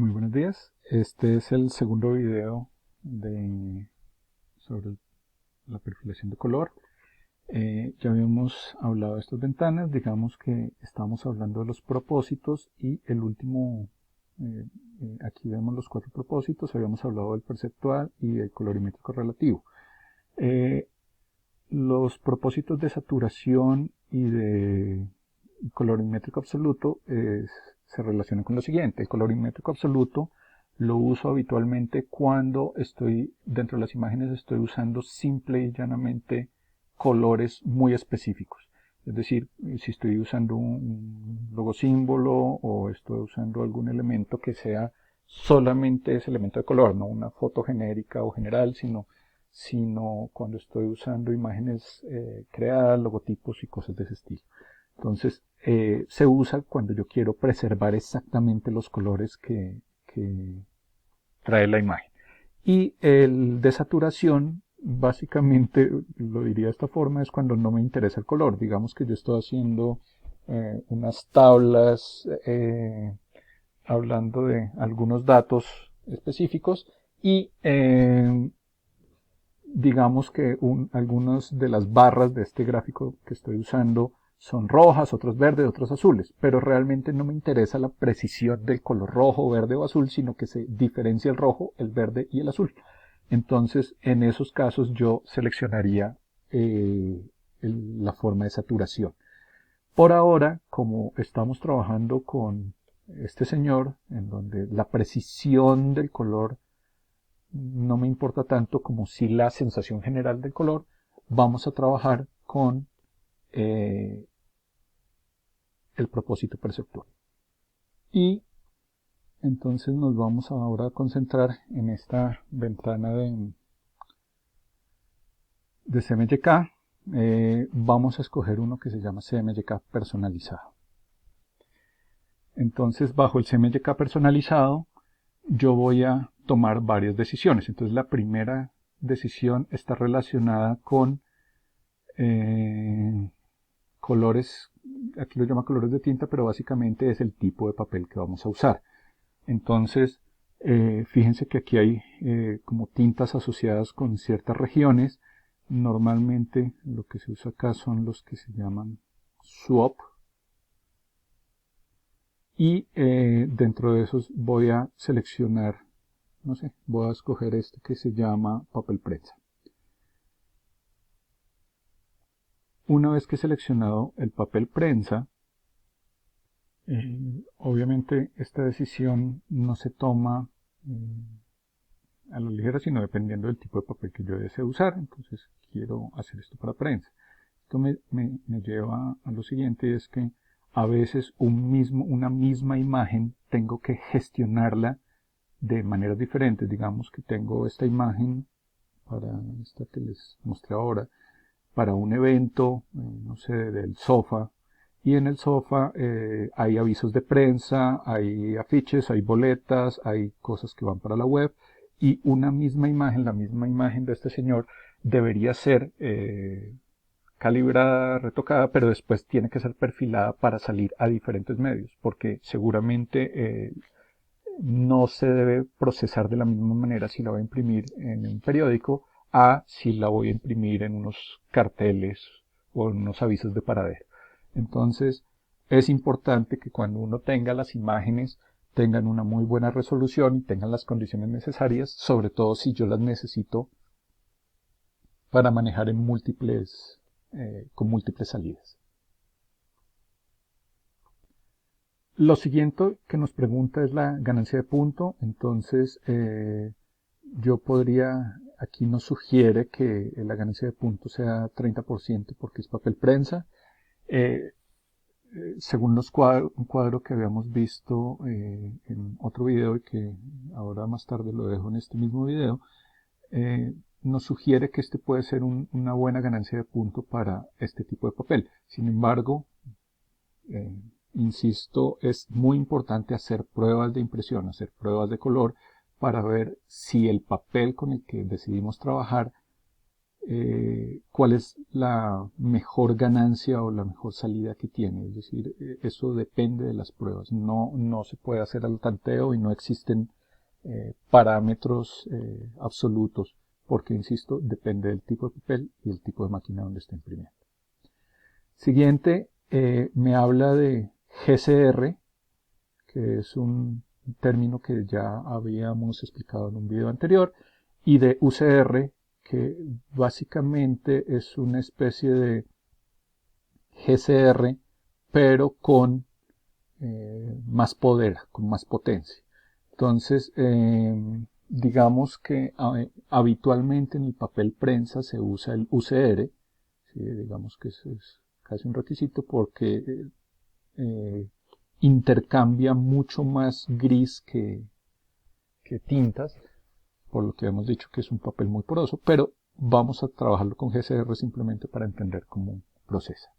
Muy buenos días. Este es el segundo video sobre la perfilación de color. Ya habíamos hablado de estas ventanas, digamos que estamos hablando de los propósitos y el último, aquí vemos los 4 propósitos, habíamos hablado del perceptual y del colorimétrico relativo. Los propósitos de saturación y de colorimétrico absoluto se relacionan con lo siguiente. El colorimétrico absoluto lo uso habitualmente cuando estoy dentro de las imágenes, estoy usando simple y llanamente colores muy específicos. Es decir, si estoy usando un logo símbolo o estoy usando algún elemento que sea solamente ese elemento de color, no una foto genérica o general, sino cuando estoy usando imágenes creadas, logotipos y cosas de ese estilo. Entonces, se usa cuando yo quiero preservar exactamente los colores que trae la imagen. Y el de saturación, básicamente, lo diría de esta forma, es cuando no me interesa el color. Digamos que yo estoy haciendo unas tablas hablando de algunos datos específicos y digamos que algunas de las barras de este gráfico que estoy usando son rojas, otros verdes, otros azules, pero realmente no me interesa la precisión del color rojo, verde o azul, sino que se diferencia el rojo, el verde y el azul. Entonces, en esos casos yo seleccionaría la forma de saturación. Por ahora, como estamos trabajando con este señor, en donde la precisión del color no me importa tanto como si la sensación general del color, vamos a trabajar con el propósito perceptual. Y entonces nos vamos ahora a concentrar en esta ventana de CMYK. Vamos a escoger uno que se llama CMYK personalizado. Entonces, bajo el CMYK personalizado, yo voy a tomar varias decisiones. Entonces, la primera decisión está relacionada con colores, aquí lo llama colores de tinta, pero básicamente es el tipo de papel que vamos a usar. Entonces, fíjense que aquí hay como tintas asociadas con ciertas regiones. Normalmente lo que se usa acá son los que se llaman swap. Y dentro de esos voy a seleccionar, no sé, voy a escoger este que se llama papel prensa. Una vez que he seleccionado el papel prensa, obviamente esta decisión no se toma a la ligera, sino dependiendo del tipo de papel que yo desee usar. Entonces quiero hacer esto para prensa. Esto me lleva a lo siguiente, es que a veces una misma imagen tengo que gestionarla de maneras diferentes. Digamos que tengo esta imagen para esta que les mostré ahora, para un evento, no sé, del sofá, y en el sofá hay avisos de prensa, hay afiches, hay boletas, hay cosas que van para la web, y una misma imagen, la misma imagen de este señor, debería ser calibrada, retocada, pero después tiene que ser perfilada para salir a diferentes medios, porque seguramente no se debe procesar de la misma manera si la voy a imprimir en un periódico a si la voy a imprimir en unos carteles o en unos avisos de paradero. Entonces, es importante que cuando uno tenga las imágenes tengan una muy buena resolución y tengan las condiciones necesarias, sobre todo si yo las necesito para manejar en con múltiples salidas. Lo siguiente que nos pregunta es la ganancia de punto. Entonces, yo podría, aquí nos sugiere que la ganancia de punto sea 30% porque es papel prensa. Según un cuadro que habíamos visto en otro video y que ahora más tarde lo dejo en este mismo video, nos sugiere que este puede ser una buena ganancia de punto para este tipo de papel. Sin embargo, insisto, es muy importante hacer pruebas de impresión, hacer pruebas de color para ver si el papel con el que decidimos trabajar cuál es la mejor ganancia o la mejor salida que tiene. Es decir, eso depende de las pruebas. No se puede hacer al tanteo y no existen parámetros absolutos, porque, insisto, depende del tipo de papel y el tipo de máquina donde está imprimiendo. Siguiente, me habla de GCR, que es un término que ya habíamos explicado en un video anterior, y de UCR, que básicamente es una especie de GCR, pero con más poder, con más potencia. Entonces, digamos que habitualmente en el papel prensa se usa el UCR, ¿sí? Digamos que eso es casi un requisito porque intercambia mucho más gris que tintas, por lo que hemos dicho que es un papel muy poroso, pero vamos a trabajarlo con GCR simplemente para entender cómo procesa.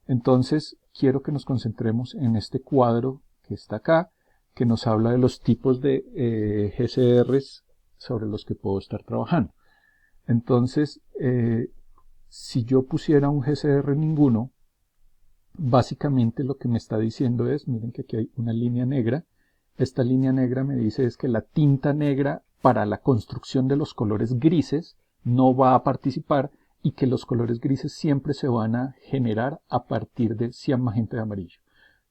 Entonces, quiero que nos concentremos en este cuadro que está acá, que nos habla de los tipos de GCRs sobre los que puedo estar trabajando. Entonces, si yo pusiera un GCR ninguno, básicamente lo que me está diciendo es, miren que aquí hay una línea negra. Esta línea negra me dice es que la tinta negra para la construcción de los colores grises no va a participar y que los colores grises siempre se van a generar a partir del cian, magenta y amarillo.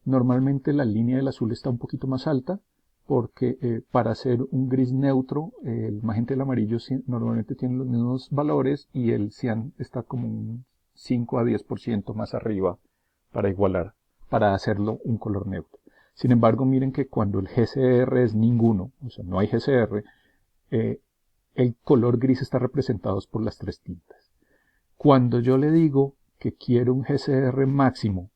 Normalmente la línea del azul está un poquito más alta porque para hacer un gris neutro el magenta y el amarillo normalmente tienen los mismos valores y el cian está como un 5 a 10% más arriba para igualar, para hacerlo un color neutro. Sin embargo, miren que cuando el GCR es ninguno, o sea, no hay GCR, el color gris está representado por las tres tintas. Cuando yo le digo que quiero un GCR máximo,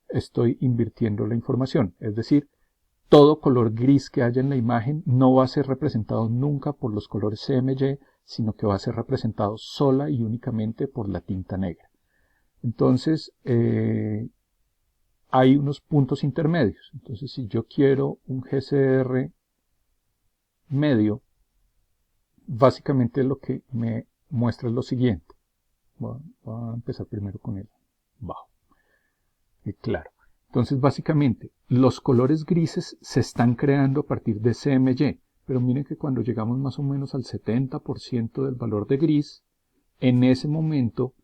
estoy invirtiendo la información, es decir, todo color gris que haya en la imagen no va a ser representado nunca por los colores CMY, sino que va a ser representado sola y únicamente por la tinta negra. Entonces, hay unos puntos intermedios. Entonces, si yo quiero un GCR medio, básicamente lo que me muestra es lo siguiente. Voy a empezar primero con el bajo. Claro. Entonces, básicamente, los colores grises se están creando a partir de CMY. Pero miren que cuando llegamos más o menos al 70% del valor de gris, en ese momento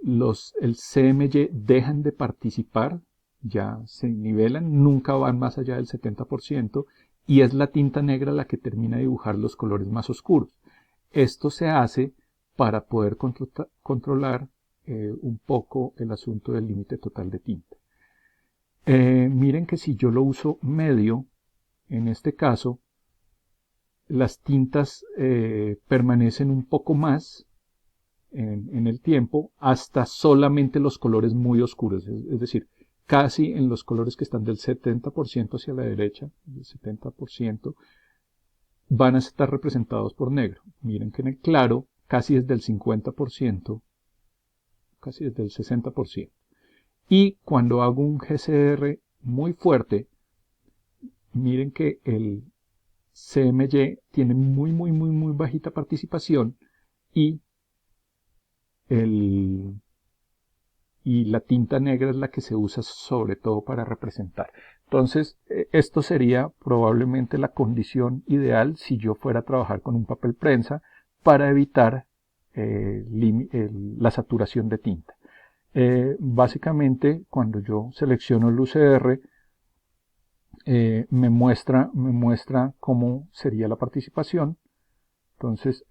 el CMY dejan de participar, ya se nivelan, nunca van más allá del 70%, y es la tinta negra la que termina de dibujar los colores más oscuros. Esto se hace para poder controlar un poco el asunto del límite total de tinta. Miren que si yo lo uso medio, en este caso, las tintas permanecen un poco más en el tiempo hasta solamente los colores muy oscuros, es decir, casi en los colores que están del 70% hacia la derecha, del 70%, van a estar representados por negro. Miren que en el claro casi es del 50%, casi es del 60%. Y cuando hago un GCR muy fuerte, miren que el CMY tiene muy bajita participación y la tinta negra es la que se usa sobre todo para representar. Entonces, esto sería probablemente la condición ideal si yo fuera a trabajar con un papel prensa para evitar la saturación de tinta. Básicamente, cuando yo selecciono el UCR, me muestra cómo sería la participación. Entonces,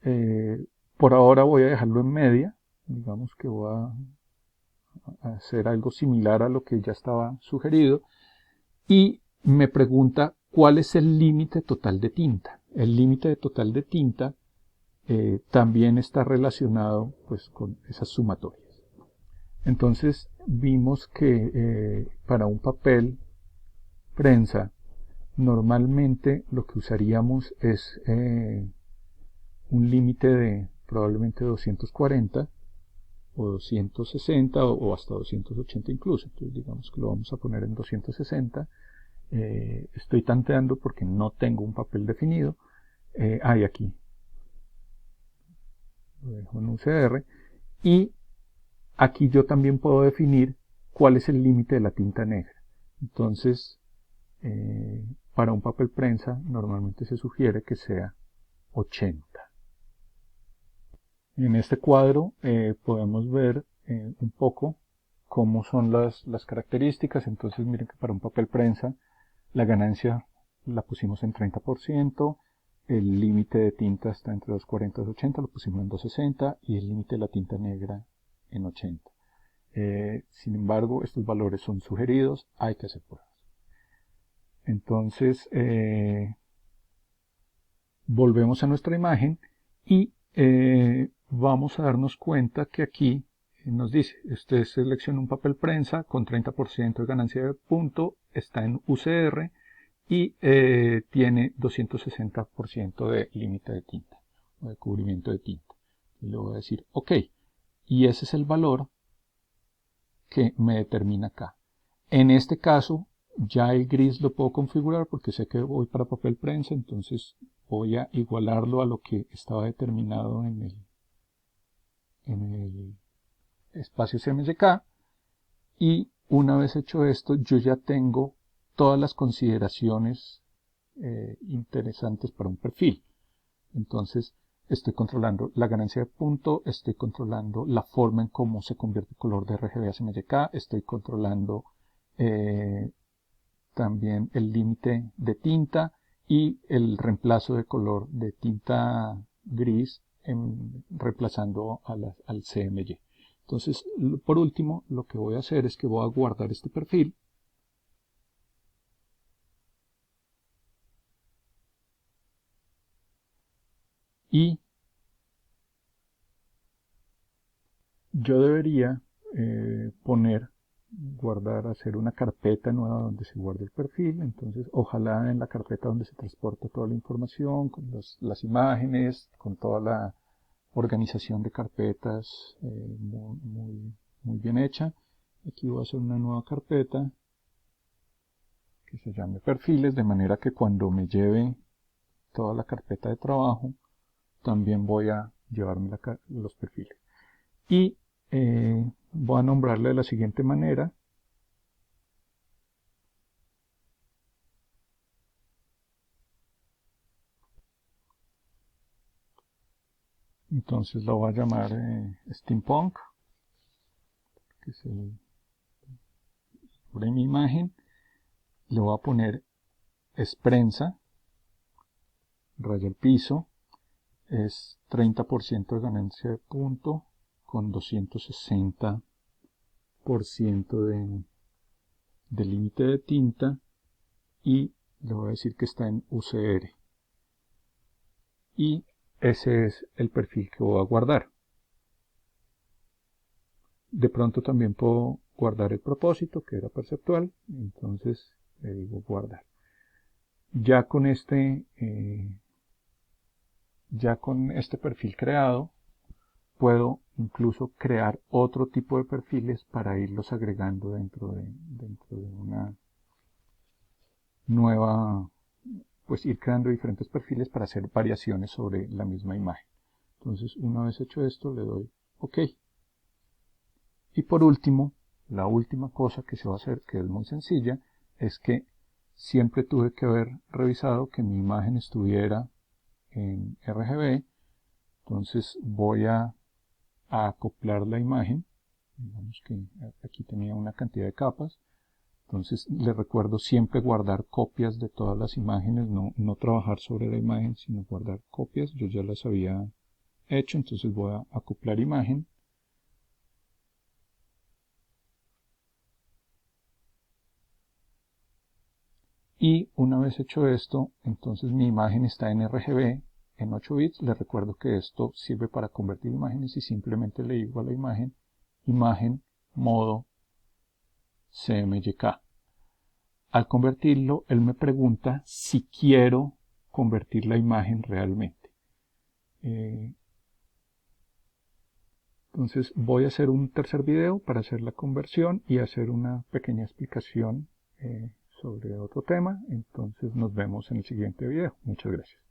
por ahora voy a dejarlo en media. Digamos que voy a hacer algo similar a lo que ya estaba sugerido. Y me pregunta cuál es el límite total de tinta. El límite total de tinta también está relacionado pues, con esas sumatorias. Entonces vimos que para un papel prensa normalmente lo que usaríamos es un límite de probablemente 240 o 260 o hasta 280 incluso. Entonces digamos que lo vamos a poner en 260. Estoy tanteando porque no tengo un papel definido. Hay aquí lo dejo en UCR, y aquí yo también puedo definir cuál es el límite de la tinta negra. Entonces, para un papel prensa normalmente se sugiere que sea 80. En este cuadro podemos ver un poco cómo son las características. Entonces miren que para un papel prensa la ganancia la pusimos en 30%, el límite de tinta está entre 240 y 280, lo pusimos en 260 y el límite de la tinta negra en 80. Sin embargo, estos valores son sugeridos, hay que hacer pruebas. Entonces, volvemos a nuestra imagen y vamos a darnos cuenta que aquí nos dice, usted selecciona un papel prensa con 30% de ganancia de punto, está en UCR y tiene 260% de límite de tinta o de cubrimiento de tinta. Y le voy a decir OK. Y ese es el valor que me determina acá. En este caso, ya el gris lo puedo configurar porque sé que voy para papel prensa, entonces voy a igualarlo a lo que estaba determinado en el espacio CMYK. Y una vez hecho esto, yo ya tengo todas las consideraciones interesantes para un perfil. Entonces, estoy controlando la ganancia de punto, estoy controlando la forma en cómo se convierte el color de RGB a CMYK, estoy controlando también el límite de tinta y el reemplazo de color de tinta gris reemplazando al CMY. Entonces, por último, lo que voy a hacer es que voy a guardar este perfil. Y yo debería guardar, hacer una carpeta nueva donde se guarde el perfil. Entonces, ojalá en la carpeta donde se transporta toda la información, con las imágenes, con toda la organización de carpetas muy bien hecha. Aquí voy a hacer una nueva carpeta que se llame perfiles, de manera que cuando me lleve toda la carpeta de trabajo, también voy a llevarme los perfiles. Y voy a nombrarle de la siguiente manera. Entonces lo voy a llamar Steampunk, que es sobre mi imagen. Le voy a poner Esprensa, raya al piso, es 30% de ganancia de punto con 260% de límite de tinta y le voy a decir que está en UCR. Y ese es el perfil que voy a guardar. De pronto también puedo guardar el propósito, que era perceptual, entonces le digo guardar. Ya con este perfil creado, puedo incluso crear otro tipo de perfiles para irlos agregando dentro de una nueva, pues ir creando diferentes perfiles para hacer variaciones sobre la misma imagen. Entonces, una vez hecho esto, le doy OK. Y por último, la última cosa que se va a hacer, que es muy sencilla, es que siempre tuve que haber revisado que mi imagen estuviera en RGB. Entonces voy a acoplar la imagen. Digamos que aquí tenía una cantidad de capas. Entonces les recuerdo siempre guardar copias de todas las imágenes, no trabajar sobre la imagen, sino guardar copias. Yo ya las había hecho, entonces voy a acoplar imagen. Y una vez hecho esto, entonces mi imagen está en RGB en 8 bits. Les recuerdo que esto sirve para convertir imágenes y simplemente le digo a la imagen modo CMYK. Al convertirlo, él me pregunta si quiero convertir la imagen realmente. Entonces voy a hacer un tercer video para hacer la conversión y hacer una pequeña explicación sobre otro tema. Entonces nos vemos en el siguiente video. Muchas gracias.